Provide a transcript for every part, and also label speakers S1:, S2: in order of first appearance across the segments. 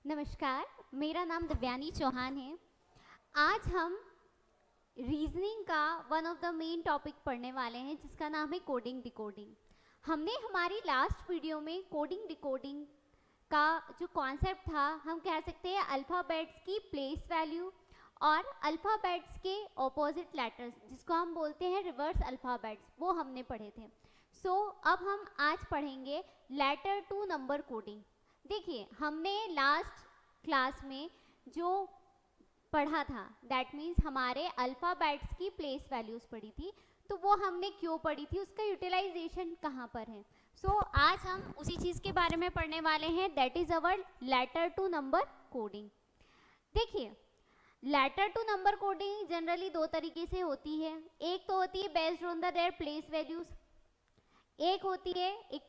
S1: नमस्कार, मेरा नाम दिव्यानी चौहान है। आज हम रीजनिंग का one of the main topic पढ़ने वाले हैं जिसका नाम है कोडिंग डिकोडिंग। हमने हमारी लास्ट वीडियो में कोडिंग डिकोडिंग का जो कॉन्सेप्ट था, हम कह सकते हैं अल्फ़ाबेट्स की प्लेस वैल्यू और अल्फ़ाबेट्स के ऑपोजिट लेटर्स जिसको हम बोलते हैं रिवर्स अल्फ़ाबेट्स, वो हमने पढ़े थे। अब हम आज पढ़ेंगे लेटर टू नंबर कोडिंग। देखिए, हमने लास्ट क्लास में जो पढ़ा था दैट मीन्स हमारे अल्फ़ाबेट्स की प्लेस वैल्यूज़ पढ़ी थी, तो वो हमने क्यों पढ़ी थी, उसका यूटिलाइजेशन कहाँ पर है। आज हम उसी चीज़ के बारे में पढ़ने वाले हैं, that is our letter to number coding. देखिए, letter to number coding generally दो तरीके से होती है। एक तो होती है based on the their place values, एक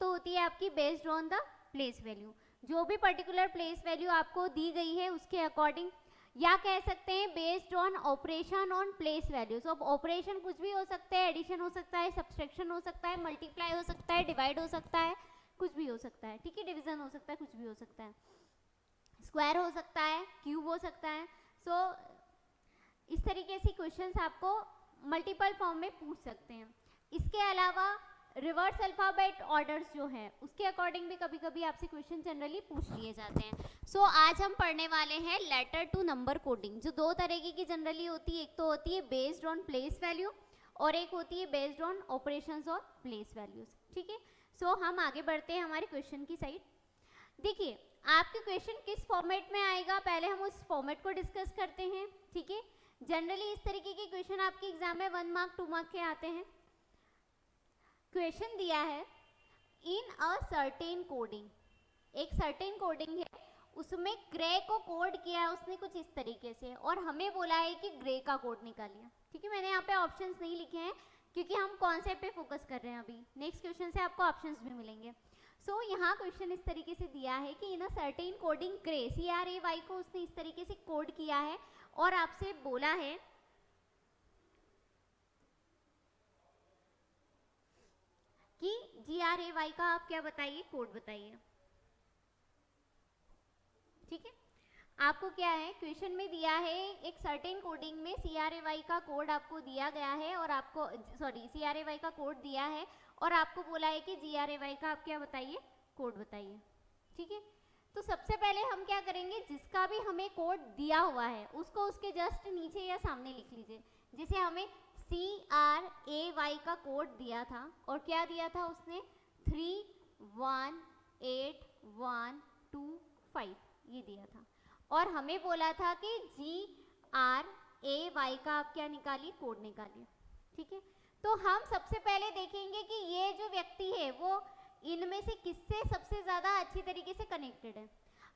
S1: तो होती है आपकी based on the place value. जो भी पर्टिकुलर प्लेस वैल्यू आपको दी गई है उसके अकॉर्डिंग, या कह सकते हैं based on operation on place values. अब ऑपरेशन कुछ भी हो सकता है, एडिशन हो सकता है, सब्सट्रैक्शन हो सकता है, मल्टीप्लाई हो सकता है, डिवाइड हो सकता है, कुछ भी हो सकता है, ठीक है, डिवीजन हो सकता है, कुछ भी हो सकता है, स्क्वायर हो सकता है, क्यूब हो सकता है। इस तरीके से क्वेश्चंस आपको मल्टीपल फॉर्म में पूछ सकते हैं। इसके अलावा रिवर्स अल्फ़ाबेट ऑर्डर्स जो है उसके अकॉर्डिंग भी कभी कभी आपसे क्वेश्चन जनरली पूछ लिए जाते हैं। आज हम पढ़ने वाले हैं लेटर टू नंबर कोडिंग, जो दो तरीके की जनरली होती है। एक तो होती है बेस्ड ऑन प्लेस वैल्यू और एक होती है बेस्ड ऑन ऑपरेशंस और प्लेस वैल्यूज, ठीक है। हम आगे बढ़ते हैं हमारे क्वेश्चन की साइड। देखिए, आपके क्वेश्चन किस फॉर्मेट में आएगा, पहले हम उस फॉर्मेट को डिस्कस करते हैं, ठीक है। जनरली इस तरीके के क्वेश्चन आपके एग्जाम में 1 मार्क 2 मार्क के आते हैं। क्वेश्चन दिया है इन अ सर्टेन कोडिंग, एक सर्टेन कोडिंग है, उसमें ग्रे को कोड किया है उसने कुछ इस तरीके से, और हमें बोला है कि ग्रे का कोड निकालिए, ठीक है। मैंने यहाँ पे ऑप्शंस नहीं लिखे हैं क्योंकि हम कॉन्सेप्ट पे फोकस कर रहे हैं। अभी नेक्स्ट क्वेश्चन से आपको ऑप्शंस भी मिलेंगे। यहाँ क्वेश्चन इस तरीके से दिया है कि in a certain coding gray, CRAY को उसने इस तरीके से कोड किया है और आपसे बोला है कि GRAY का आप क्या बताइए, कोड बताइए, ठीक है। आपको क्या है, क्वेश्चन में दिया है एक सर्टेन कोडिंग में CRAY का कोड आपको दिया गया है और आपको CRAY का कोड दिया है और आपको बोला है कि GRAY का आप क्या बताइए, कोड बताइए, ठीक है। तो सबसे पहले हम क्या करेंगे, जिसका भी हमें कोड दिया हुआ है उसको उसके जस्ट नीचे या सामने लिख लीजिए। जैसे हमें CRAY का कोड दिया था और क्या दिया था उसने, 318125 ये दिया था, और हमें बोला था कि GRAY का आप क्या निकालिए, कोड निकालिए, ठीक है। तो हम सबसे पहले देखेंगे कि ये जो व्यक्ति है वो इनमें से किससे सबसे ज्यादा अच्छी तरीके से कनेक्टेड है।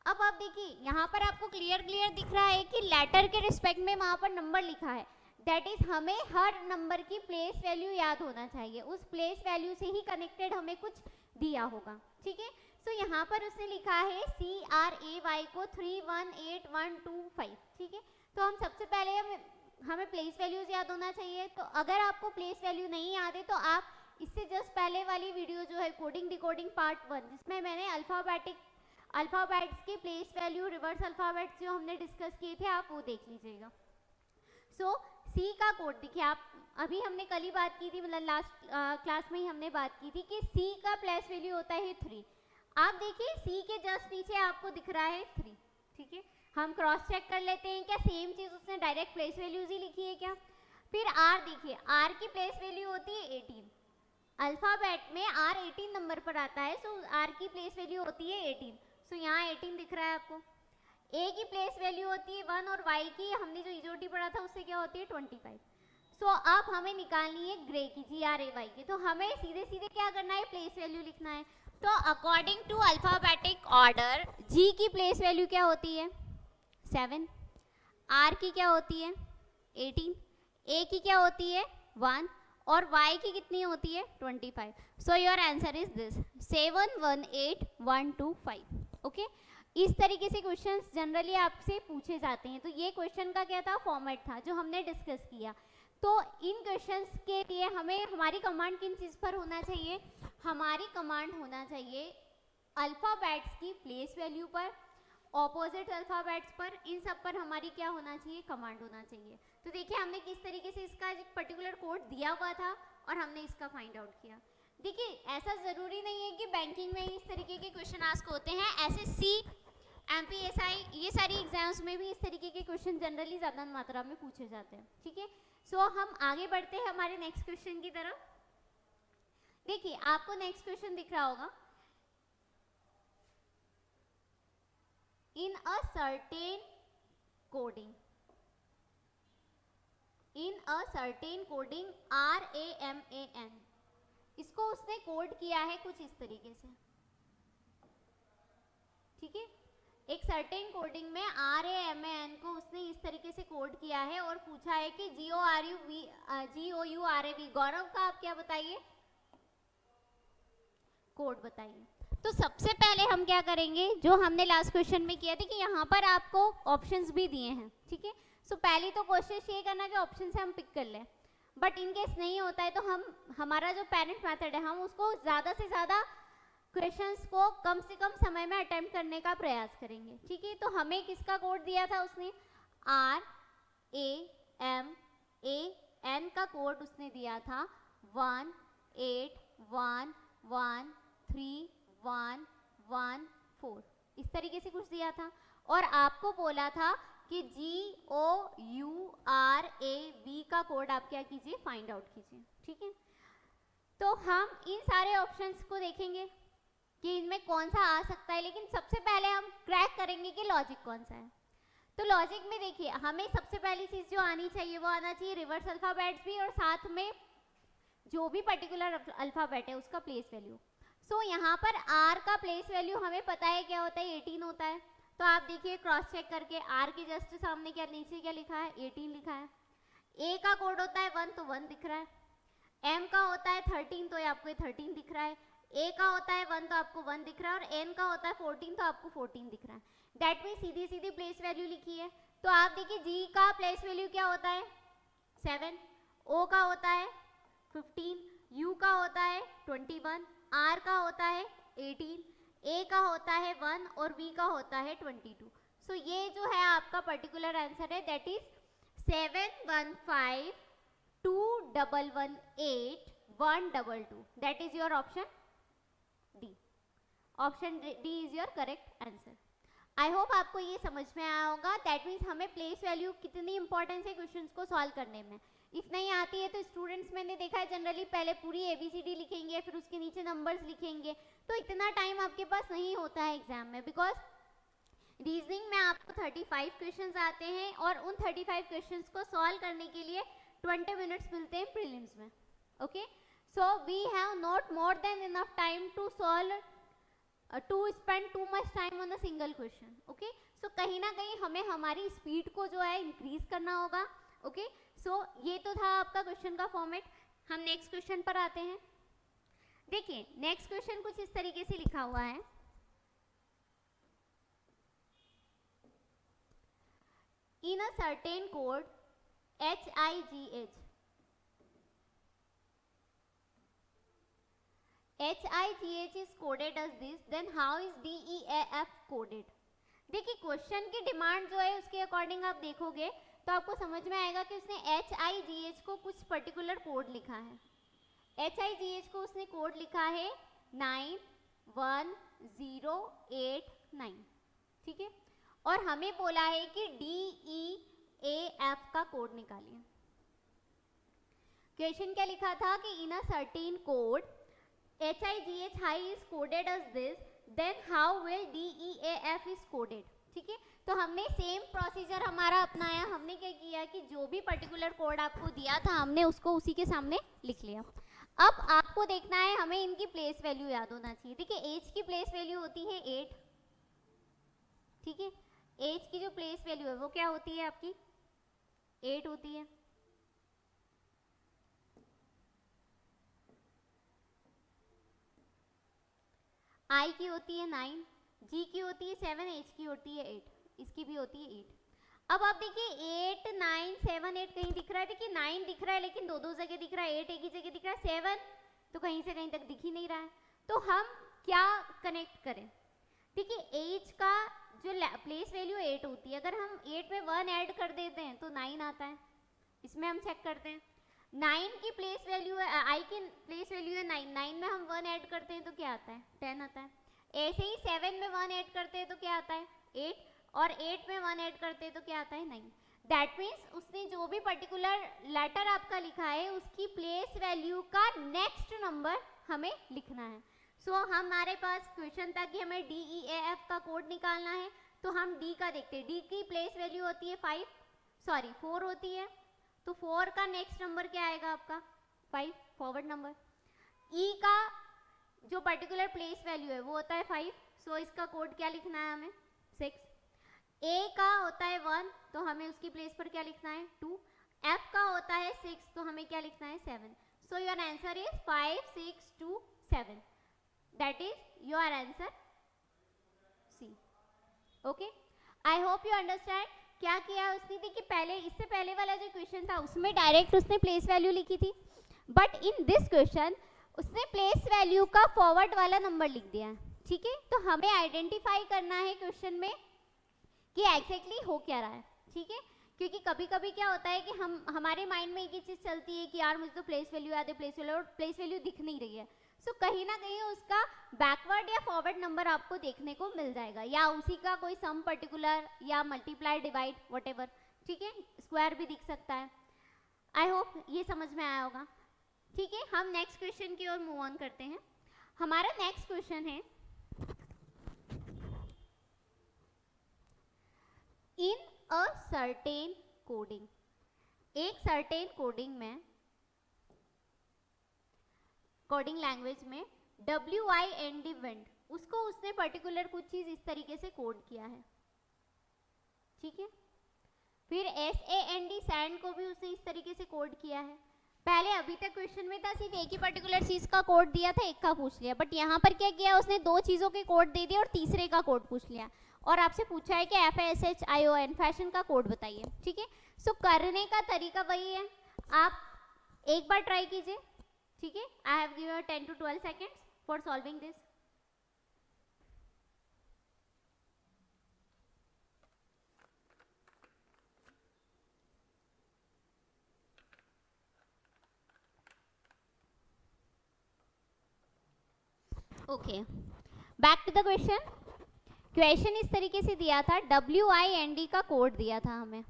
S1: अब आप देखिए, यहाँ पर आपको क्लियर दिख रहा है कि लेटर के रिस्पेक्ट में वहां पर नंबर लिखा है, दैट इज हमें हर नंबर की प्लेस वैल्यू याद होना चाहिए, उस प्लेस वैल्यू से ही कनेक्टेड हमें कुछ दिया होगा, ठीक है। यहाँ पर उसने लिखा है CRAY को 318125, ठीक है। तो हम सबसे पहले हमें प्लेस वैल्यूज याद होना चाहिए। तो अगर आपको प्लेस वैल्यू नहीं याद है तो आप इससे जस्ट पहले वाली वीडियो जो है कोडिंग डिकोडिंग पार्ट 1, जिसमें मैंने अल्फ़ाबेट्स की प्लेस वैल्यू, रिवर्स अल्फ़ाबेट्स जो हमने डिस्कस किए थे, आप वो देख लीजिएगा। सी का कोड देखिए, आप अभी हमने कल ही बात की थी, मतलब लास्ट क्लास में ही हमने बात की थी कि सी का प्लेस वैल्यू होता है 3। आप देखिए सी के जस्ट नीचे आपको दिख रहा है 3, ठीक है। हम क्रॉस चेक कर लेते हैं क्या सेम चीज उसने डायरेक्ट प्लेस वैल्यूज ही लिखी है क्या। फिर आर देखिए, आर की प्लेस वैल्यू होती है 18, अल्फाबेट में आर 18 नंबर पर आता है, आर की प्लेस वैल्यू होती है 18। यहाँ 18 दिख रहा है आपको। ए की प्लेस वैल्यू होती है 1 और वाई की हमने जो इजोटी पढ़ा था उससे क्या होती है 25। अब हमें निकालनी है ग्रे की, GRAY की। तो हमें सीधे सीधे क्या करना है, प्लेस वैल्यू लिखना है। तो अकॉर्डिंग टू अल्फाबेटिक ऑर्डर जी की प्लेस वैल्यू क्या होती है 7, आर की क्या होती है 18, ए की क्या होती है 1 और y की कितनी होती है 25। सो your answer is this 718125, okay. इस तरीके से क्वेश्चंस जनरली आपसे पूछे जाते हैं। तो ये क्वेश्चन का क्या था, फॉर्मेट था जो हमने डिस्कस किया। तो इन क्वेश्चंस के लिए हमें हमारी कमांड किन चीज़ पर होना चाहिए, हमारी कमांड होना चाहिए अल्फ़ाबेट्स की प्लेस वैल्यू पर ऑपोजिट अल्फाबेट्स पर, इन सब पर हमारी क्या होना चाहिए, कमांड होना चाहिए। तो देखिए हमने किस तरीके से इसका एक पर्टिकुलर कोड दिया हुआ था और हमने इसका फाइंड आउट किया। देखिए ऐसा ज़रूरी नहीं है कि बैंकिंग में इस तरीके के क्वेश्चन आस्क होते हैं, एसएससी, एमपीएसआई, ये सारी एग्जाम्स में भी इस तरीके के क्वेश्चन जनरली ज़्यादा मात्रा में पूछे जाते हैं। ठीक है, सो हम आगे बढ़ते हैं हमारे नेक्स्ट क्वेश्चन की तरफ। देखिए आपको नेक्स्ट क्वेश्चन दिख रहा होगा, in a certain coding, in a certain coding RAMAN, इसको उसने कोड किया है कुछ इस तरीके से। ठीक है, एक सर्टेन कोडिंग में RAMAN को उसने इस तरीके से कोड किया है और पूछा है कि GOURAV, गौरव का आप क्या बताइए, कोड बताइए। तो सबसे पहले हम क्या करेंगे, जो हमने लास्ट क्वेश्चन में किया था कि यहाँ पर आपको ऑप्शंस भी दिए हैं। ठीक है, सो पहली तो कोशिश ये करना कि ऑप्शन से हम पिक कर लें, बट इन केस नहीं होता है तो हम हमारा जो पेरेंट मेथड है हम उसको ज़्यादा से ज़्यादा क्वेश्चंस को कम से कम समय में अटेम्प्ट करने का प्रयास करेंगे। ठीक है, तो हमें किसका कोड दिया था उसने, RAMAN का कोड उसने दिया था 181131114, इस तरीके से कुछ दिया था और आपको बोला था कि GOURAV का कोड आप क्या कीजिए, फाइंड आउट कीजिए। ठीक है, तो हम इन सारे ऑप्शंस को देखेंगे कि इनमें कौन सा आ सकता है, लेकिन सबसे पहले हम क्रैक करेंगे कि लॉजिक कौन सा है। तो लॉजिक में देखिए हमें सबसे पहली चीज़ जो आनी चाहिए वो आना चाहिए रिवर्स अल्फ़ाबेट्स भी और साथ में जो भी पर्टिकुलर अल्फ़ाबेट है उसका प्लेस वैल्यू। सो यहाँ पर R का प्लेस वैल्यू हमें पता है क्या होता है, 18 होता है। तो आप देखिए क्रॉस चेक करके R के जस्ट सामने क्या नीचे क्या लिखा है, 18 लिखा है। A का कोड होता है 1 तो 1 दिख रहा है, M का होता है 13 तो आपको 13 दिख रहा है, A का होता है 1 तो आपको 1 दिख रहा है और N का होता है 14 तो आपको 14 दिख रहा है। That means Sidhi Sidhi place value लिखी है। तो आप देखिए G का प्लेस वैल्यू क्या होता है, 7, O का होता है 15, U का होता है 21, R का होता है 18, A का होता है 1 और V का होता है 22। सो ये जो है आपका पर्टिकुलर आंसर है, that is 7152118 that is your option D. Option D is your correct answer. I hope आपको ये समझ में आया होगा। दैट मीन्स हमें प्लेस वैल्यू कितनी इंपॉर्टेंस है क्वेश्चंस को सॉल्व करने में। इफ नहीं आती है तो स्टूडेंट्स मैंने देखा है जनरली पहले पूरी ABCD लिखेंगे फिर उसके नीचे नंबर्स लिखेंगे, तो इतना टाइम आपके पास नहीं होता है एग्जाम में, बिकॉज रीजनिंग में आपको 35 क्वेश्चंस आते हैं और उन 35 क्वेश्चंस को सॉल्व करने के लिए 20 मिनट्स मिलते हैं प्रीलिम्स में। Okay, so we have not more than enough time to solve to spend too much time on a single question. Okay, so कहीं ना कहीं हमें हमारी स्पीड को जो है इंक्रीज करना होगा। ओके, सो ये तो था आपका क्वेश्चन का फॉर्मेट। हम नेक्स्ट क्वेश्चन पर आते हैं। देखिए नेक्स्ट क्वेश्चन कुछ इस तरीके से लिखा हुआ है, in a certain code HIGH, HIGH is coded as this, then how is DEAF coded? देखिए क्वेश्चन की डिमांड जो है उसके अकॉर्डिंग आप देखोगे तो आपको समझ में आएगा कि उसने HIGH को कुछ पर्टिकुलर कोड लिखा है। HIGH को उसने कोड लिखा है 91089, ठीक है, और हमें बोला है कि DEAF का कोड निकालिए। क्वेश्चन क्या लिखा था कि in a certain code HIGH high is coded as this, then how will DEAF is coded? ठीक है, तो हमने सेम प्रोसीजर हमारा अपनाया। हमने क्या किया कि जो भी पर्टिकुलर कोड आपको दिया था हमने उसको उसी के सामने लिख लिया। अब आपको देखना है, हमें इनकी प्लेस वैल्यू याद होना चाहिए। देखिए एज की प्लेस वैल्यू होती है 8, ठीक है, एज की जो प्लेस वैल्यू है वो क्या होती है आपकी 8 होती है। आई की होती है 9, जी की होती है 7, एच की होती है 8, इसकी भी होती है 8। अब आप देखिए 8, 9, 7, 8 कहीं दिख रहा है, देखिए 9 दिख रहा है लेकिन दो दो जगह दिख रहा है, 8 एक ही जगह दिख रहा है, 7 तो कहीं से कहीं तक दिख ही नहीं रहा है। तो हम क्या कनेक्ट करें, ठीक है, एज का जो प्लेस वैल्यू 8 होती है, अगर हम 8 में 1 ऐड कर देते हैं तो 9 आता है। इसमें हम चेक करते हैं 9 की प्लेस वैल्यू है, आई की प्लेस वैल्यू है 9, 9 में हम 1 ऐड करते हैं तो क्या आता है 10 आता है। ऐसे ही 7 में 1 ऐड करते हैं तो क्या आता है 8, और 8 में 1 ऐड करते हैं तो क्या आता है 9। दैट मीन्स उसने जो भी पर्टिकुलर लेटर आपका लिखा है उसकी प्लेस वैल्यू का नेक्स्ट नंबर हमें लिखना है। सो हमारे पास क्वेश्चन था कि हमें DEAF का कोड निकालना है, तो हम D का देखते हैं। D की प्लेस वैल्यू होती है 4 होती है, तो 4 का नेक्स्ट नंबर क्या आएगा आपका 5, फॉरवर्ड नंबर। E का जो पर्टिकुलर प्लेस वैल्यू है वो होता है 5, सो इसका कोड क्या लिखना है हमें 6। A का होता है 1, तो हमें उसकी प्लेस पर क्या लिखना है 2। F का होता है 6, तो हमें क्या लिखना है 7। सो your answer is 5, 6, 2, 7। That is your answer C। Okay, I hope you understand. क्या किया उसने, देखिए पहले इससे पहले वाला जो क्वेश्चन था उसमें डायरेक्ट उसने प्लेस वैल्यू लिखी थी, बट इन दिस क्वेश्चन उसने प्लेस वैल्यू का फॉरवर्ड वाला नंबर लिख दिया है। ठीक है, तो हमें आइडेंटिफाई करना है क्वेश्चन में कि एग्जैक्टली हो क्या रहा है। ठीक है, क्योंकि कभी कभी क्या होता है कि हमारे माइंड में एक ही चीज़ चलती है कि यार मुझे तो प्लेस वैल्यू याद है, प्लेस वैल्यू दिख नहीं रही है। सो कहीं ना कहीं उसका बैकवर्ड या फॉरवर्ड नंबर आपको देखने को मिल जाएगा, या उसी का कोई सम पर्टिकुलर या मल्टीप्लाई डिवाइड व्हाटएवर। ठीक है, स्क्वायर भी दिख सकता है। आई होप ये समझ में आया होगा। ठीक है, हम नेक्स्ट क्वेश्चन की ओर मूव ऑन करते हैं। हमारा नेक्स्ट क्वेश्चन है इन अ सर्टेन कोडिंग। एक सर्टेन कोडिंग में, कोडिंग लैंग्वेज में WIND विंड, उसको उसने पर्टिकुलर कुछ चीज इस तरीके से कोड किया है। ठीक है, फिर SAND सैंड को भी उसने इस तरीके से कोड किया है। पहले अभी तक क्वेश्चन में था सिर्फ एक ही पर्टिकुलर चीज का कोड दिया था, एक का पूछ लिया, बट यहाँ पर क्या किया उसने 2 चीजों के कोड दे दिए और तीसरे का कोड पूछ लिया, और आपसे पूछा है कि FASHION फैशन का कोड बताइए। ठीक है, सो करने का तरीका वही है, आप एक बार ट्राई कीजिए। ठीक है, I have given 10 to 12 seconds for solving this. Okay, back to the question. Question इस तरीके से दिया था, WIND का कोड दिया था हमें,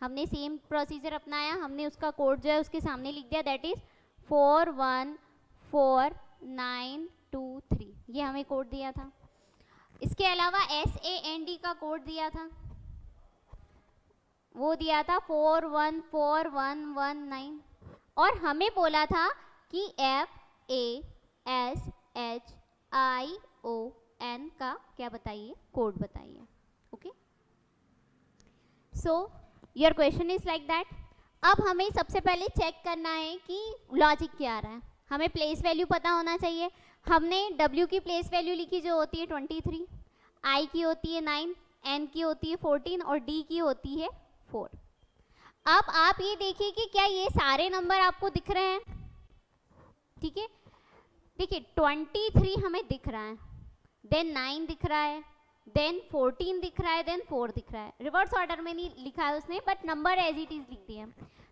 S1: हमने सेम प्रोसीजर अपनाया, हमने उसका कोड जो है उसके सामने लिख दिया, दैट इज 414923, ये हमें कोड दिया था। इसके अलावा SAND का कोड दिया था, वो दिया था 414119, और हमें बोला था कि FASHION का क्या बताइए, कोड बताइए। Okay, so your question is like that. अब हमें सबसे पहले चेक करना है कि लॉजिक क्या आ रहा है। हमें प्लेस वैल्यू पता होना चाहिए। हमने W की प्लेस वैल्यू लिखी जो होती है 23, I की होती है 9, N की होती है 14 और D की होती है 4। अब आप ये देखिए कि क्या ये सारे नंबर आपको दिख रहे हैं। ठीक है, देखिए 23 हमें दिख रहा है, देन 9 दिख रहा है, देन 14 दिख रहा है, देन 4 दिख रहा है। रिवर्स ऑर्डर में नहीं लिखा है उसने, but number as it is लिख दिए।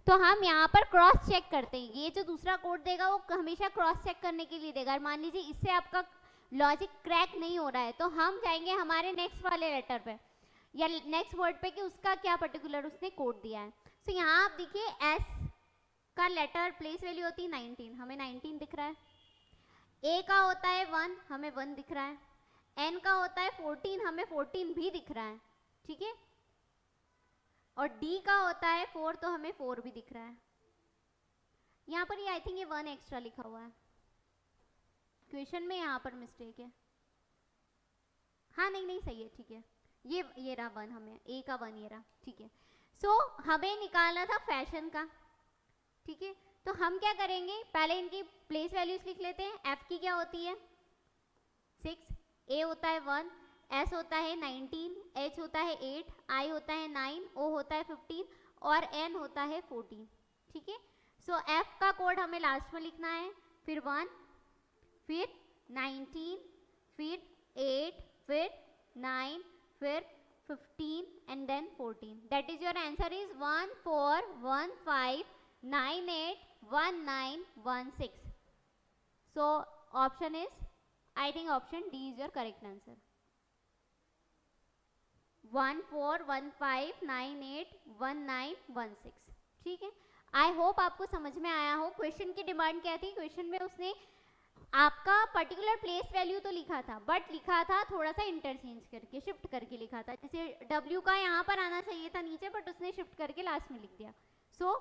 S1: तो हम यहाँ पर क्रॉस चेक करते हैं, ये जो दूसरा कोड देगा वो हमेशा क्रॉस चेक करने के लिए देगा। मान लीजिए इससे आपका लॉजिक क्रैक नहीं हो रहा है तो हम जाएंगे हमारे नेक्स्ट वाले लेटर पे या नेक्स्ट वर्ड पे कि उसका क्या पर्टिकुलर उसने कोड दिया है। सो यहाँ आप देखिए S का लेटर प्लेस वैल्यू होती है 19, हमें 19 दिख रहा है। A का होता है 1, हमें 1 दिख रहा है। N का होता है 14, हमें 14 भी दिख रहा है। ठीक है, और D का होता है 4, तो हमें 4 भी दिख रहा है। यहाँ पर ये आई थिंक ये 1 एक्स्ट्रा लिखा हुआ है क्वेश्चन में, यहाँ पर मिस्टेक है। हाँ नहीं सही है, ठीक है, ये रहा 1, हमें A का 1 ये रहा। ठीक है, सो हमें निकालना था फैशन का। ठीक है, तो हम क्या करेंगे, पहले इनकी प्लेस वैल्यूज लिख लेते हैं। F की क्या होती है 6, A होता है 1, S होता है 19, H होता है 8, I होता है 9, O होता है 15 और N होता है 14। ठीक है, सो F का कोड हमें लास्ट में लिखना है, फिर 1, फिर 19, फिर 8, फिर 9, फिर 15 and then 14. That is your answer is 1415981916. So option is, I think option D is your correct answer. 1415981916. ठीक है, आई होप आपको समझ में आया हो. क्वेश्चन की डिमांड क्या थी? क्वेश्चन में उसने आपका पर्टिकुलर प्लेस वैल्यू तो लिखा था, बट लिखा था थोड़ा सा इंटरचेंज करके, शिफ्ट करके लिखा था. जैसे W का यहाँ पर आना चाहिए था नीचे, बट उसने शिफ्ट करके लास्ट में लिख दिया. So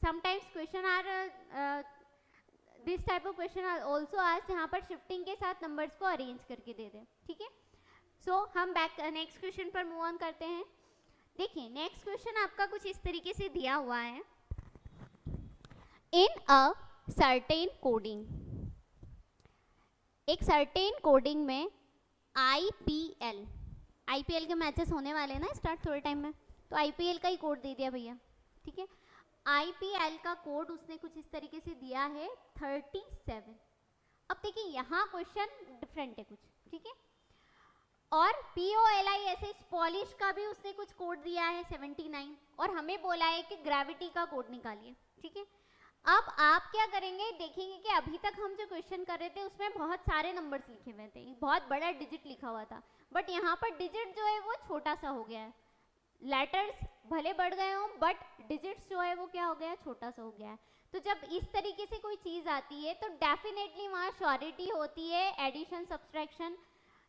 S1: sometimes question are this type of question are also आज जहाँ पर शिफ्टिंग के साथ नंबर्स को अरेंज करके दे दें. ठीक है, सो हम बैक नेक्स्ट क्वेश्चन पर मूव ऑन करते हैं. देखिए नेक्स्ट क्वेश्चन आपका कुछ इस तरीके से दिया हुआ है. इन अ सर्टेन कोडिंग, एक सर्टेन कोडिंग में आईपीएल के मैचेस होने वाले हैं ना स्टार्ट थोड़े टाइम में, तो आईपीएल का ही कोड दे दिया भैया. ठीक है, आईपीएल का कोड उसने कुछ इस तरीके से दिया है 37. अब देखिए यहाँ क्वेश्चन डिफरेंट है कुछ. ठीक है, और POLISH पॉलिश का भी उसने कुछ कोड दिया है 79, और हमें बोला है कि ग्रेविटी का कोड निकालिए. ठीक है, अब आप क्या करेंगे, देखेंगे कि अभी तक हम जो क्वेश्चन कर रहे थे उसमें बहुत सारे नंबर्स लिखे हुए थे, बहुत बड़ा डिजिट लिखा हुआ था, बट यहाँ पर डिजिट जो है वो छोटा सा हो गया है. लेटर्स भले बढ़ गए हों, बट डिजिट्स जो है वो क्या हो गया है, छोटा सा हो गया है. तो जब इस तरीके से कोई चीज़ आती है तो डेफिनेटली वहाँ श्योरिटी होती है एडिशन, सब्सट्रैक्शन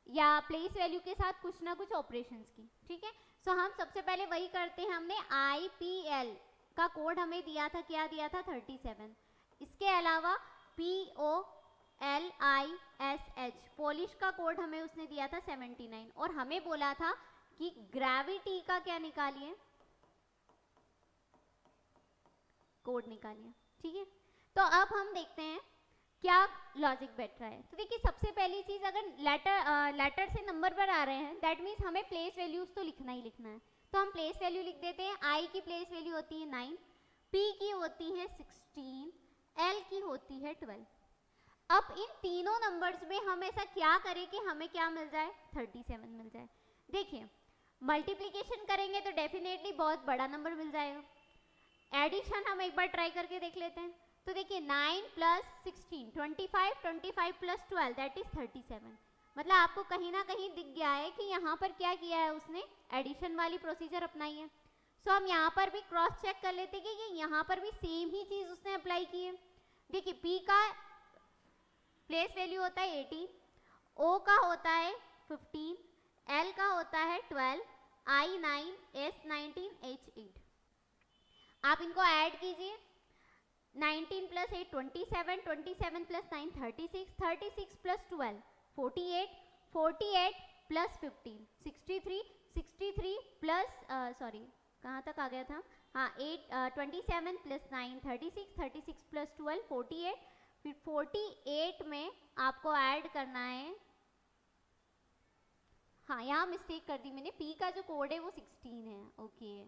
S1: या प्लेस वैल्यू के साथ कुछ ना कुछ ऑपरेशंस की. ठीक है, सो हम सबसे पहले वही करते हैं. हमने आईपीएल का कोड हमें दिया था, क्या दिया था, 37. इसके अलावा POLISH पॉलिश का कोड हमें उसने दिया था 79, और हमें बोला था कि ग्रेविटी का क्या निकालिए, कोड निकालिए. ठीक है, तो अब हम देखते हैं क्या लॉजिक बैठ रहा है. तो देखिए सबसे पहली चीज, अगर लेटर से नंबर पर आ रहे हैं, दैट मीन्स हमें प्लेस वैल्यूज तो लिखना ही लिखना है. तो हम प्लेस वैल्यू लिख देते हैं. आई की प्लेस वैल्यू होती है 9, पी की होती है 16, एल की होती है 12. अब इन तीनों नंबर्स में हम ऐसा क्या करें कि हमें क्या मिल जाए, 37 मिल जाए. देखिए मल्टीप्लिकेशन करेंगे तो डेफिनेटली बहुत बड़ा नंबर मिल जाएगा. एडिशन हम एक बार ट्राई करके देख लेते हैं. तो देखिए 9 प्लस 16 25, 25 प्लस 12 दैट इज 37. मतलब आपको कहीं ना कहीं दिख गया है कि यहाँ पर क्या किया है उसने, एडिशन वाली प्रोसीजर अपनाई है. सो हम यहाँ पर भी क्रॉस चेक कर लेते हैं कि यहाँ पर भी सेम ही चीज उसने अप्लाई की है. देखिए P का प्लेस वैल्यू होता है 18, O का होता है 15, L का होता है 12, I 9, S 19, H 8. आप इनको ऐड कीजिए. 19 plus 8 27, 27 plus 9 36, 36 plus 12 48, 48 plus 15 63, 63 plus sorry कहाँ तक आ गया था, हाँ 27 प्लस 9 36, 36 प्लस 12 48, फिर 48 में आपको ऐड करना है, हाँ यहाँ मिस्टेक कर दी मैंने, P का जो कोड है वो 16 है. ओके,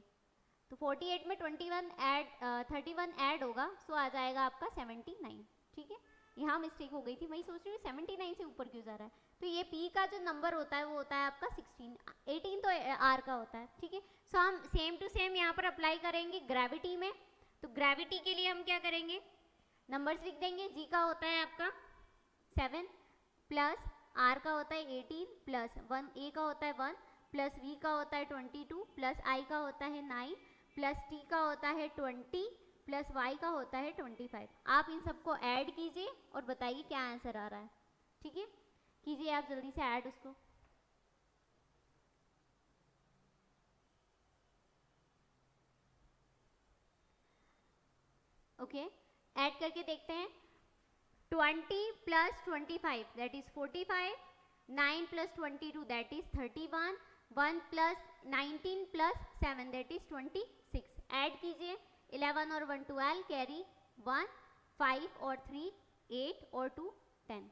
S1: तो 48 में 31 ऐड होगा, सो आ जाएगा आपका 79. ठीक है, यहाँ मिस्टेक हो गई थी, मैं सोच रही हूँ 79 से ऊपर क्यों जा रहा है. तो ये P का जो नंबर होता है वो होता है आपका 16, 18 तो R का होता है. ठीक है, सो हम सेम टू सेम यहाँ पर अप्लाई करेंगे ग्रेविटी में. तो ग्रेविटी के लिए हम क्या करेंगे, नंबर्स लिख देंगे. G का होता है आपका 7 प्लस R का होता है 18 प्लस 1, A का होता है 1 प्लस V का होता है 22 प्लस I का होता है 9 प्लस T का होता है 20 प्लस Y का होता है 25. आप इन सबको ऐड कीजिए और बताइए क्या आंसर आ रहा है. ठीक है, कीजिए आप जल्दी से ऐड उसको. ओके, ऐड करके देखते हैं. 20 plus 25 that is 45, 9 plus 22 that is 31, 1 plus 19 plus 7 that is 26. Add कीजिए. 11 और 1 12, कैरी 1, 5 और 3 8 और 2 10.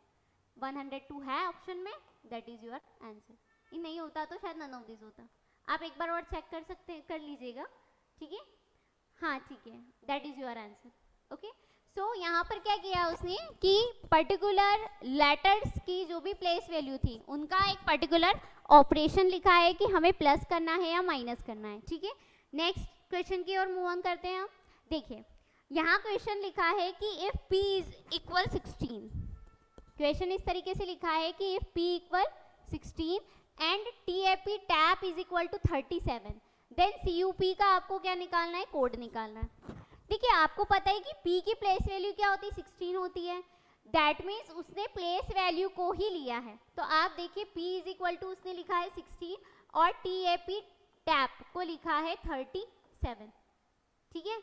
S1: 102 है ऑप्शन में, दैट इज योर आंसर. ये नहीं होता तो शायद नन ऑफ दिस होता. आप एक बार और चेक कर लीजिएगा. ठीक है, हाँ ठीक है, that is your answer. Okay, so यहाँ पर क्या किया उसने कि पर्टिकुलर लेटर्स की जो भी प्लेस वैल्यू थी उनका एक पर्टिकुलर ऑपरेशन लिखा है कि हमें प्लस करना है या माइनस करना है, ठीक है। नेक्स्ट क्वेश्चन की ओर मूव ऑन करते हैं हम। देखिए यहाँ क्वेश्चन लिखा है कि if p is equal 16, question इस तरीके से लिखा है कि if p equal 16 and tap is equal to 37, then CUP का आपको क्या निकालना है, कोड निकालना है। देखिए आपको पता है कि p की प्लेस वैल्यू क्या होती है, 16 होती है। दैट मीन्स उसने प्लेस वैल्यू को ही लिया है। तो आप देखिए p इज इक्वल टू उसने लिखा है 16 और टैप को लिखा है 37, ठीक है।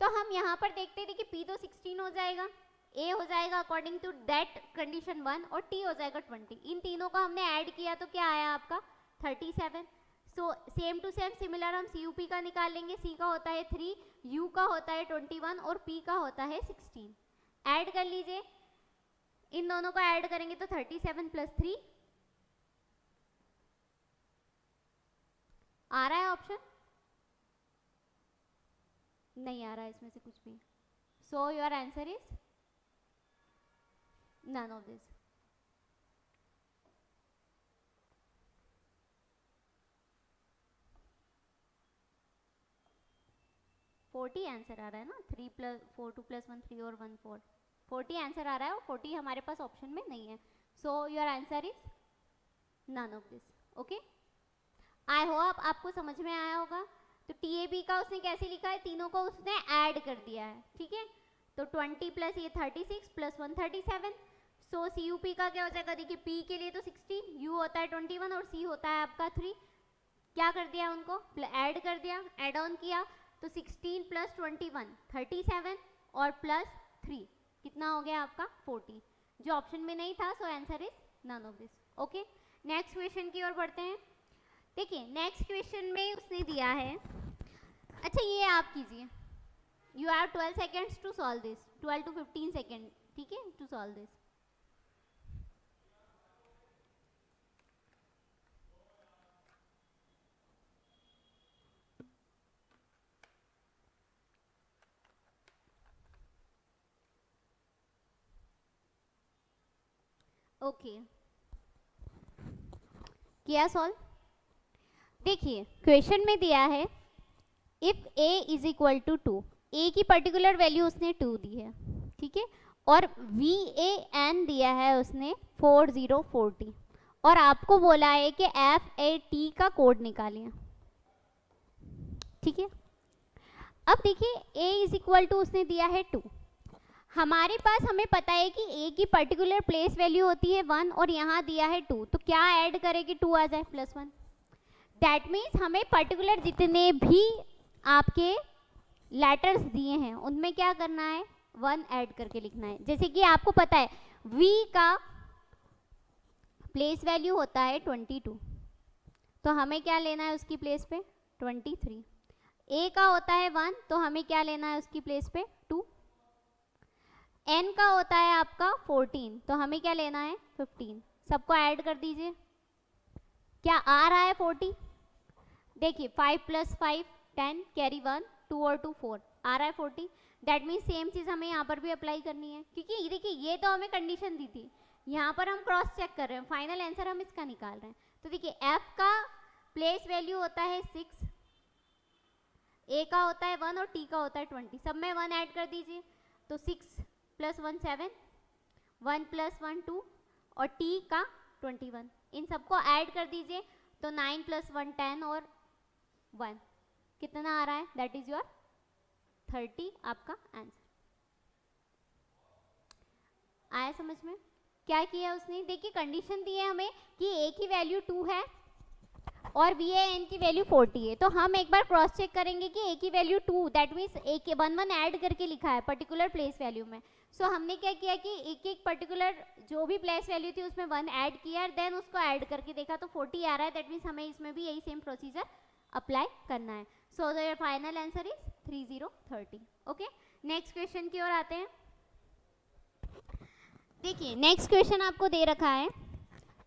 S1: तो हम यहाँ पर देखते थे कि p तो 16 हो जाएगा, a हो जाएगा अकॉर्डिंग टू दैट कंडीशन 1 और t हो जाएगा 20। इन तीनों को हमने ऐड किया तो क्या आया आपका 37। So same to same similar हम CUP का निकाल लेंगे। c का होता है 3, u का होता है 21 और p का होता है 16। ऐड कर लीजिए, इन दोनों को ऐड करेंगे तो 37 प्लस 3 आ रहा है ऑप्शन, नहीं आ रहा है इसमें से कुछ भी। So your answer is none of this. Forty answer आ रहा है ना, 3 प्लस 4 2 प्लस 1 3 और 1 4, 40 आंसर आ रहा है और 40 हमारे पास ऑप्शन में नहीं है। So your answer is none of this. Okay, I hope आपको समझ में आया होगा। तो TAB का उसने कैसे लिखा है, तीनों को उसने ऐड कर दिया है, ठीक है। तो 20 प्लस ये 36 प्लस 1 37। सो CUP का क्या हो जाएगा, देखिए P के लिए तो 16, U होता है 21 और C होता है आपका 3। क्या कर दिया, उनको ऐड कर दिया, ऐड ऑन किया तो 16 प्लस 21 37 और प्लस 3 कितना हो गया आपका 40, जो ऑप्शन में नहीं था। So answer is none of this. Okay, next question की ओर बढ़ते हैं। देखिए नेक्स्ट क्वेश्चन में उसने दिया है, अच्छा ये आप कीजिए, you have 12 seconds to solve this, 12 to 15 second, ठीक है, टू सॉल्व दिस। ओके, किया सॉल्व। देखिए क्वेश्चन में दिया है if a is equal to 2, a की पर्टिकुलर वैल्यू उसने 2 दी है, ठीक है, और VAN दिया है उसने 4040 और आपको बोला है कि FAT का कोड निकालिए, ठीक है। अब देखिए a इज इक्वल टू उसने दिया है 2, हमारे पास हमें पता है कि a की पर्टिकुलर प्लेस वैल्यू होती है 1 और यहाँ दिया है 2, तो क्या ऐड करें कि 2 आ जाए +1। दैट मीन्स हमें पर्टिकुलर जितने भी आपके लेटर्स दिए हैं उनमें क्या करना है, 1 ऐड करके लिखना है। जैसे कि आपको पता है v का प्लेस वैल्यू होता है 22, तो हमें क्या लेना है उसकी प्लेस पे 23। a का होता है 1, तो हमें क्या लेना है उसकी प्लेस पे 2। n का होता है आपका 14, तो हमें क्या लेना है 15। सबको ऐड कर दीजिए, क्या आ रहा है 40। देखिए 5 + 5 10 कैरी 1 2 और 2 4 आ रहा है 40। दैट मीन्स सेम चीज़ हमें यहाँ पर भी अप्लाई करनी है, क्योंकि देखिए ये तो हमें कंडीशन दी थी, यहाँ पर हम क्रॉस चेक कर रहे हैं, फाइनल आंसर हम इसका निकाल रहे हैं। तो देखिए f का प्लेस वैल्यू होता है 6, a का होता है 1 और t का होता है 20। सब में 1 ऐड कर दीजिए, तो 6 + 1 7, 1 + 1 2 और t का 21। इन सबको ऐड कर दीजिए तो 9 + 1 10 और 1 कितना आ रहा है, दैट इज योर 30 आपका आंसर। आया समझ में, क्या किया उसने। देखिए कंडीशन दी है हमें कि a की वैल्यू 2 है और VAN की वैल्यू 40 है, तो हम एक बार क्रॉस चेक करेंगे कि a की वैल्यू 2, दैट मीन्स a के 1 ऐड करके लिखा है पर्टिकुलर प्लेस वैल्यू में। सो हमने क्या किया कि एक पर्टिकुलर जो भी प्लेस वैल्यू थी उसमें 1 ऐड किया, देन उसको ऐड करके देखा तो 40 आ रहा है। दैट मीन्स हमें इसमें भी यही सेम प्रोसीजर अप्लाई करना है। So your final answer is 3030। Okay, next question की ओर आते हैं। देखिए नेक्स्ट क्वेश्चन आपको दे रखा है,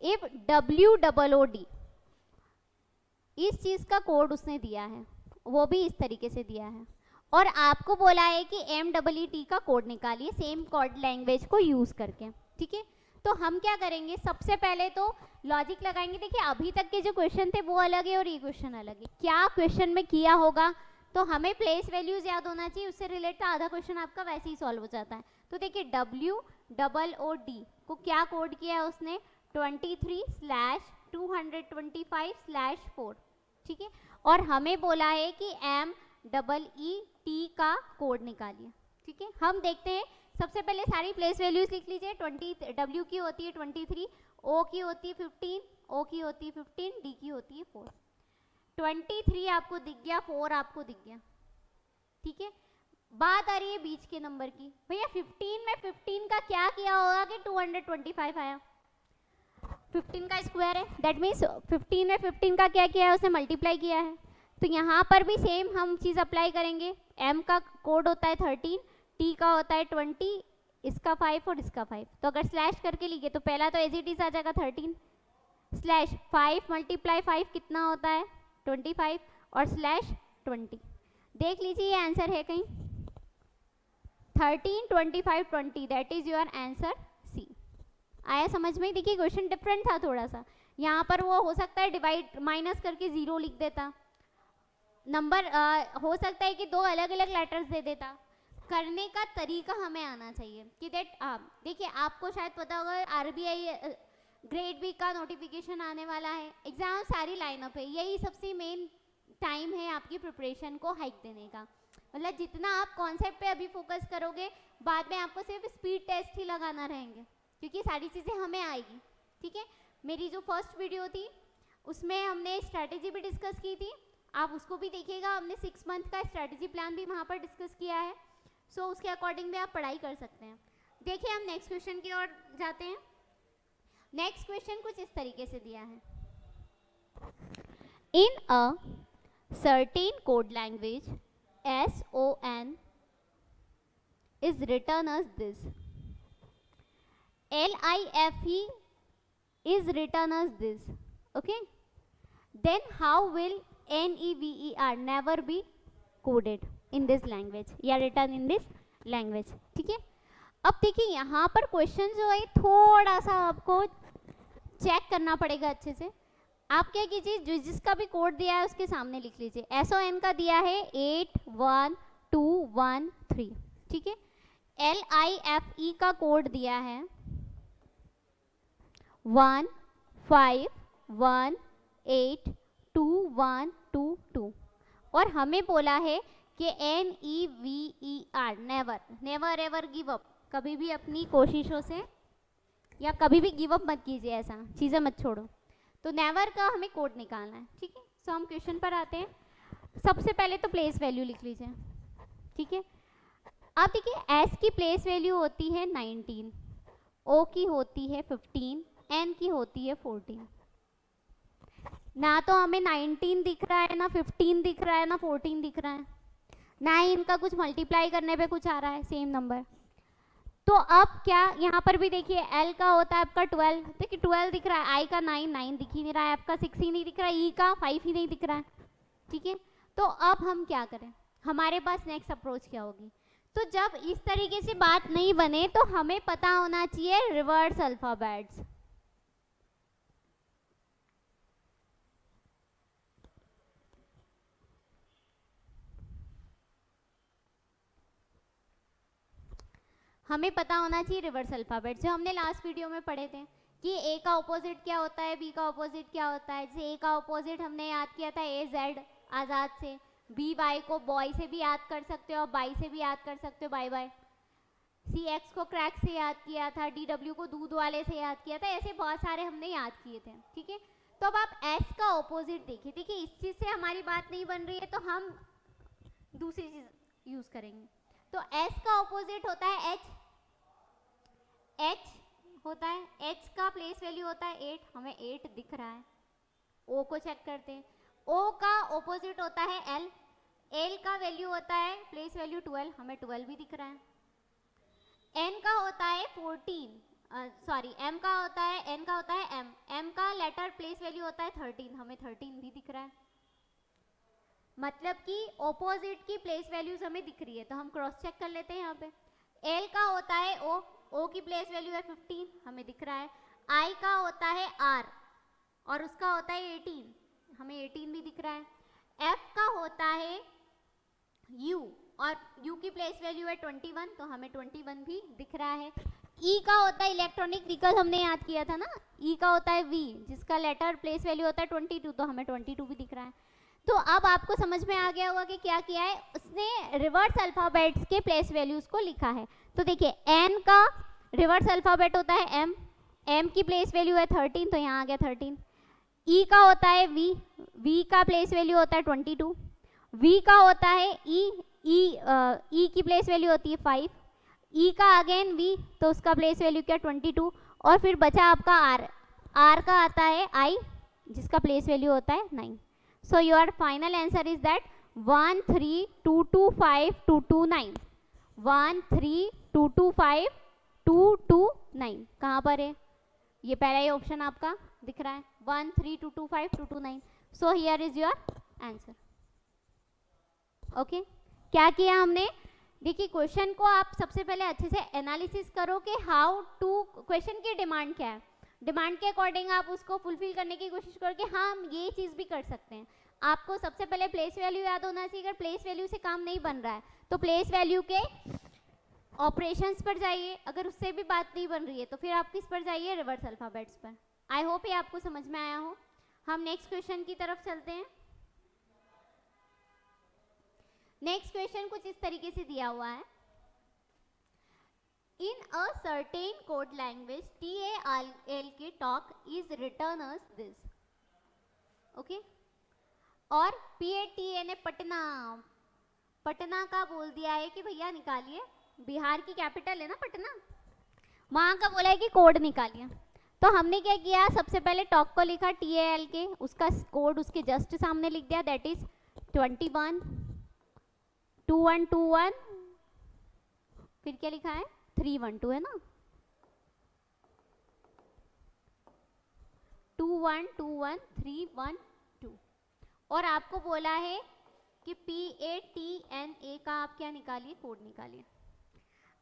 S1: इफ WOOD, इस चीज का कोड उसने दिया है, वो भी इस तरीके से दिया है, और आपको बोला है कि MEET का कोड निकालिए सेम कोड लैंग्वेज को यूज करके। ठीक है। तो हम क्या करेंगे, सबसे पहले तो लॉजिक लगाएंगे। देखिए अभी तक के जो क्वेश्चन थे वो अलग है और ये क्वेश्चन अलग है, क्या क्वेश्चन में किया होगा, तो हमें प्लेस वैल्यूज याद होना चाहिए, उससे रिलेटेड आधा क्वेश्चन आपका वैसे ही सॉल्व हो जाता है। तो देखिए WOOD को क्या कोड किया है उसने, 23/225/4, ठीक है। और हमें बोला है कि MEET का कोड निकालिए, ठीक है। हम देखते हैं, सबसे पहले सारी प्लेस वैल्यूज लिख लीजिए। W की होती है 23, O की होती है 15, O की होती है 15, D की होती है 4। 23 आपको दिख गया, 4 आपको दिख गया, ठीक है। बात आ रही है बीच के नंबर की, भैया 15 में 15 का क्या किया होगा कि 225 आया, 15 का स्क्वायर है, दैट मीन्स 15 में 15 का क्या किया है, उसने मल्टीप्लाई किया है। तो यहाँ पर भी सेम हम चीज़ अप्लाई करेंगे। M का कोड होता है 13, T का होता है 20, इसका 5 और इसका 5। तो अगर स्लैश करके लिखे तो पहला तो एज इट इज आ जाएगा 13 स्लैश 5 × 5 कितना होता है 25 और स्लैश 20। देख लीजिए ये आंसर है कहीं, 13 25 20, that is your answer C. आया समझ में? देखिए क्वेश्चन डिफरेंट था थोड़ा सा, यहाँ पर वो हो सकता है डिवाइड माइनस करके 0 लिख देता, नंबर हो सकता है कि 2 अलग अलग लेटर्स दे देता। करने का तरीका हमें आना चाहिए कि देखिए आपको शायद पता होगा RBI ग्रेड बी का नोटिफिकेशन आने वाला है, एग्जाम सारी लाइनअप है, यही सबसे मेन टाइम है आपकी प्रिपरेशन को हाइक देने का। मतलब जितना आप कॉन्सेप्ट पे अभी फोकस करोगे, बाद में आपको सिर्फ स्पीड टेस्ट ही लगाना रहेंगे, क्योंकि सारी चीज़ें हमें आएगी, ठीक है। मेरी जो फर्स्ट वीडियो थी उसमें हमने स्ट्रैटेजी भी डिस्कस की थी, आप उसको भी देखिएगा। हमने 6 मंथ का स्ट्रैटेजी प्लान भी वहाँ पर डिस्कस किया है, सो उसके अकॉर्डिंग भी आप पढ़ाई कर सकते हैं। देखिए हम नेक्स्ट क्वेश्चन की ओर जाते हैं। नेक्स्ट क्वेश्चन कुछ इस तरीके से दिया है, in a certain code language SON is written as this, LIFE is written as this, okay, then how will NEVER never be coded in this language या written in this language, ठीक है। अब देखिए यहाँ पर क्वेश्चन जो है थोड़ा सा आपको चेक करना पड़ेगा अच्छे से। आप क्या कीजिए, जो जिसका भी कोड दिया है उसके सामने लिख लीजिए। SON का दिया है 81213, ठीक है। LIFE का कोड दिया है 15182122 और हमें बोला है कि NEVER never ever give up, कभी भी अपनी कोशिशों से या कभी भी गिव अप मत कीजिए, ऐसा चीज़ें मत छोड़ो। तो नेवर का हमें कोड निकालना है, ठीक है। सो हम क्वेश्चन पर आते हैं। सबसे पहले तो प्लेस वैल्यू लिख लीजिए, ठीक है। अब देखिए S की प्लेस वैल्यू होती है 19, O की होती है 15, N की होती है 14। ना तो हमें 19 दिख रहा है, ना 15 दिख रहा है, ना 14 दिख रहा है, ना ही इनका कुछ मल्टीप्लाई करने पे कुछ आ रहा है सेम नंबर। तो अब क्या, यहाँ पर भी देखिए L का होता है आपका 12, देखिए 12 दिख रहा है, I का 9 दिख ही नहीं रहा है, आपका 6 ही नहीं दिख रहा है, E का 5 ही नहीं दिख रहा है, ठीक है। तो अब हम क्या करें, हमारे पास नेक्स्ट अप्रोच क्या होगी। तो जब इस तरीके से बात नहीं बने तो हमें पता होना चाहिए रिवर्स अल्फाबेट्स। हमें पता होना चाहिए रिवर्स अल्फाबेट, जो हमने लास्ट वीडियो में पढ़े थे कि ए का ऑपोजिट क्या होता है, बी का ऑपोजिट क्या होता है। जैसे ए का ऑपोजिट हमने याद किया था AZ आज़ाद से, बी वाई को बॉय से भी याद कर सकते हो और बाई से भी याद कर सकते हो, बाय बाय। CX को क्रैक से याद किया था, DW को दूध वाले से याद किया था, ऐसे बहुत सारे हमने याद किए थे, ठीक है। तो अब आप S का ऑपोजिट देखिए, देखिए इस चीज़ से हमारी बात नहीं बन रही है तो हम दूसरी चीज़ यूज़ करेंगे। तो S का ऑपोजिट होता है H होता है, H का प्लेस वैल्यू होता है 8, हमें 8 दिख रहा है। O को चेक करते हैं, O का ऑपोजिट होता है L का वैल्यू होता है प्लेस वैल्यू 12, हमें 12 भी दिख रहा है। N का होता है 14, सॉरी M का होता है, N का होता है M का लेटर प्लेस वैल्यू होता है 13, हमें 13 भी दिख रहा है। मतलब कि ऑपोजिट की प्लेस वैल्यूज हमें दिख रही है, तो हम क्रॉस चेक कर लेते हैं। यहाँ पे L का होता है O O की प्लेस वैल्यू है 15, हमें दिख रहा है। I का होता है R और उसका होता है 18, हमें 18 भी दिख रहा है। F का होता है U और U की प्लेस वैल्यू है 21, तो हमें 21 भी दिख रहा है। E का होता है इलेक्ट्रॉनिक व्हीकल, हमने याद किया था ना। E का होता है V, जिसका लेटर प्लेस वैल्यू होता है 22, तो हमें 22 भी दिख रहा है। तो अब आपको समझ में आ गया होगा कि क्या किया है उसने, रिवर्स अल्फाबेट्स के प्लेस वैल्यूज को लिखा है। तो देखिए N का रिवर्स अल्फाबेट होता है M, M की प्लेस वैल्यू है 13, तो यहाँ आ गया 13। E का होता है V, V का प्लेस वैल्यू होता है 22। V का होता है E की प्लेस वैल्यू होती है 5। E का अगेन V, तो उसका प्लेस वैल्यू क्या 22। और फिर बचा आपका R का आता है I, जिसका प्लेस वैल्यू होता है 9। So your final answer is that 132252229। 132252229 कहाँ पर है? ये पहला ही ऑप्शन आपका दिख रहा है 132252229। So here is your answer. Okay, क्या किया हमने? देखिए क्वेश्चन को आप सबसे पहले अच्छे से एनालिसिस करो कि हाउ टू, क्वेश्चन की डिमांड क्या है, डिमांड के अकॉर्डिंग आप उसको फुलफिल करने की कोशिश करो कि हाँ हम ये चीज़ भी कर सकते हैं। आपको सबसे पहले प्लेस वैल्यू याद होना चाहिए। अगर प्लेस वैल्यू से काम नहीं बन रहा है तो प्लेस वैल्यू के ऑपरेशंस पर जाइए, अगर उससे भी बात नहीं बन रही है तो फिर आप किस पर जाइए? रिवर्स अल्फाबेट्स पर। आई होप ये आपको समझ में आया हो। हम नेक्स्ट क्वेश्चन की तरफ चलते हैं। नेक्स्ट क्वेश्चन कुछ इस तरीके से दिया हुआ है। In a certain code language, TALK talk is written as this. Okay? और PATA ने पटना का बोल दिया है कि भैया निकालिए, बिहार की कैपिटल है ना पटना, वहाँ का बोला है कि कोड निकालिए। तो हमने क्या किया, सबसे पहले टॉक को लिखा TALK, उसका कोड उसके जस्ट सामने लिख दिया, दैट इज 212121। फिर क्या लिखा है? 312 है ना, 2121312। और आपको बोला है कि PATNA का आप क्या निकालिए? कोड निकालिए।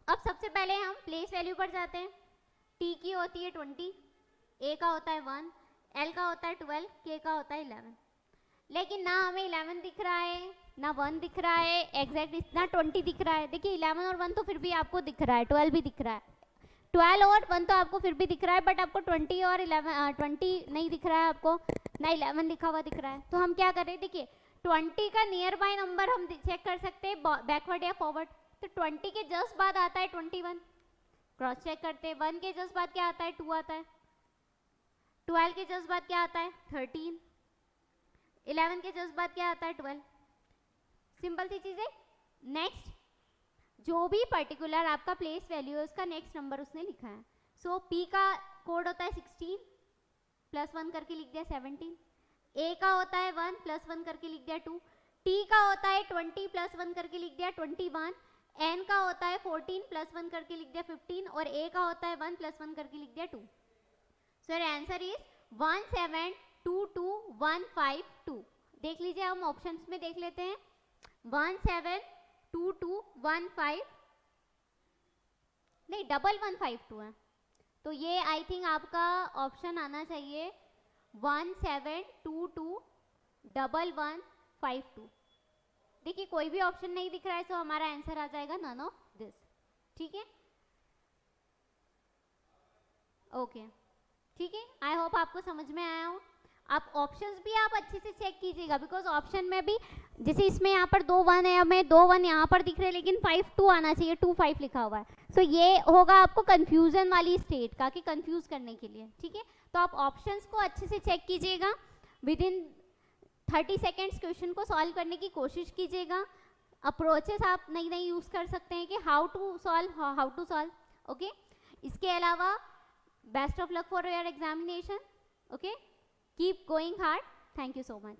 S1: अब सबसे पहले हम प्लेस वैल्यू पर जाते हैं। T की होती है 20, A का होता है 1, L का होता है 12, K का होता है 11। लेकिन ना हमें 11 दिख रहा है ना 1 दिख रहा है, एग्जैक्ट ना 20 दिख रहा है। देखिए 11 और 1 तो फिर भी आपको दिख रहा है, 12 भी दिख रहा है, 12 और 1 तो आपको फिर भी दिख रहा है, बट आपको 20 और 20 नहीं दिख रहा है, आपको ना 11 लिखा हुआ दिख रहा है। तो हम क्या कर रहे हैं? देखिए 20 का नियर बाय नंबर हम चेक कर सकते हैं बैकवर्ड या फॉरवर्ड। तो 20 के जस्ट बाद आता है 21, क्रॉस चेक करते हैं। 1 के जस्ट बाद क्या आता है? 2 आता है। 12 के जस्ट बाद क्या आता है? 13। 11 के जस्ट बाद क्या आता है? 12। सिंपल सी चीज़ है। नेक्स्ट, जो भी पर्टिकुलर आपका प्लेस वैल्यू है उसका नेक्स्ट नंबर उसने लिखा है। सो P का कोड होता है 16 प्लस 1 करके लिख दिया 17। A का होता है 1 प्लस 1 करके लिख दिया 2। T का होता है 20 प्लस 1 करके लिख दिया 21। N का होता है 14 प्लस 1 करके लिख दिया 15 और A का होता है 1 प्लस 1 करके लिख दिया 2। सो आंसर इज 1722152। देख लीजिए, हम ऑप्शंस में देख लेते हैं। 172215 नहीं 1152 है, तो ये आई थिंक आपका ऑप्शन आना चाहिए 17221152। देखिए कोई भी ऑप्शन नहीं दिख रहा है, तो हमारा आंसर आ जाएगा नन ऑफ दिस। ठीक है, ओके ठीक है। आई होप आपको समझ में आया हो। आप ऑप्शंस भी आप अच्छे से चेक कीजिएगा, बिकॉज ऑप्शन में भी जैसे इसमें यहाँ पर 2 1 है, हमें 2 1 यहाँ पर दिख रहे हैं, लेकिन 5 2 आना चाहिए, 2 5 लिखा हुआ है। सो ये होगा आपको कंफ्यूजन वाली स्टेट का, कि कंफ्यूज करने के लिए। ठीक है, तो आप ऑप्शंस को अच्छे से चेक कीजिएगा, विद इन 30 सेकेंड्स क्वेश्चन को सॉल्व करने की कोशिश कीजिएगा। अप्रोचेस आप नई नई यूज कर सकते हैं कि हाउ टू सॉल्व। ओके, इसके अलावा best of luck for your examination. Okay, keep going hard. Thank you so much.